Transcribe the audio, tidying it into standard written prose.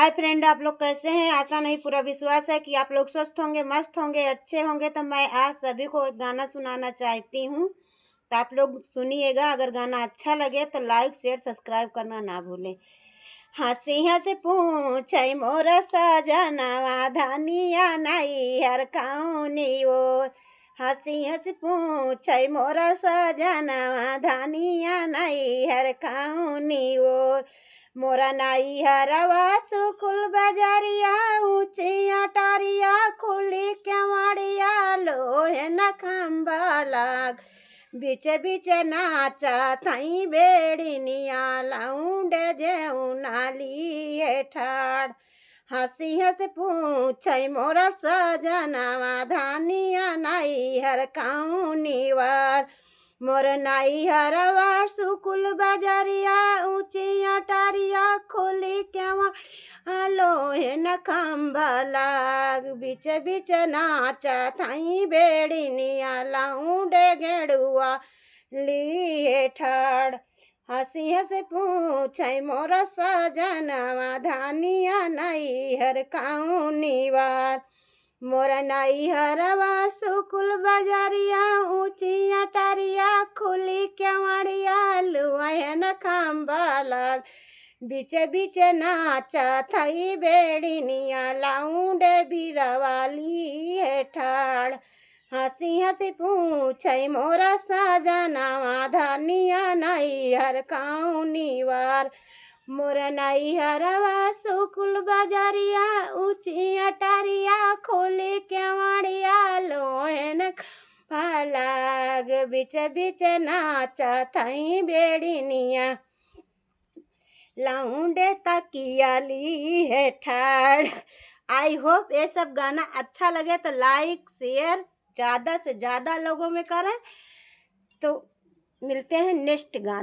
Hi friend, आप लोग कैसे हैं? आशा नहीं पूरा विश्वास है कि आप लोग स्वस्थ होंगे, मस्त होंगे, अच्छे होंगे। तो मैं आप सभी को एक गाना सुनाना चाहती हूँ, तो आप लोग सुनिएगा। अगर गाना अच्छा लगे तो लाइक शेयर सब्सक्राइब करना ना भूलें। हंसी हंसी पूछे मोरा सजनवा धनिया नहीं हर कौनी ओर। हंसी हंसी पूछे मोरा सजनवा धनिया नहीं हर कौनी ओर। मोरा नाई हरवा सुकुल बजरिया ऊंची अटारिया खुली केवड़िया लोहे न खम्बा लाग। बीच बीच नाचा थई बेड़िनिया लाउंडे जेऊ नाली है ठाड़। हंसी हंस पूछे मोरा सजनवा धनिया नाई हर कौनी वार। मोर नाई हरवा सुकुल बजरिया ऊंची अटारिया खोली केवा लोहे न खम्बा लाग। बीच बीच नाचा थाई बेड़िनिया लाउंडे गेड़ुआ लिए ठाड़। हंसी हंस पूछे मोरा सजनवा धनिया नहीं हर कौनी वार। मोरा नाई हरवा सुकुल बजरिया ऊंची अटारिया खुली केवड़िया लुआ न खम्बा लाग। बीच बीच नाचा थई बेड़िनिया लाउंडे बिरवाली है ठाड़। हंसी हंसी पूछे मोरा सजनवा धनिया नहीं हर कौनी वार। मोर नाई हरवा सुकुल बजरिया ऊंची अटारिया खोली केवड़िया लोहन लाग। बीच बीच नाचा थई बेड़िनिया लाउंडे तकिया ली है ठाड़। आई होप ये सब गाना अच्छा लगे तो लाइक शेयर ज़्यादा से ज़्यादा लोगों में करें। तो मिलते हैं नेक्स्ट गाना।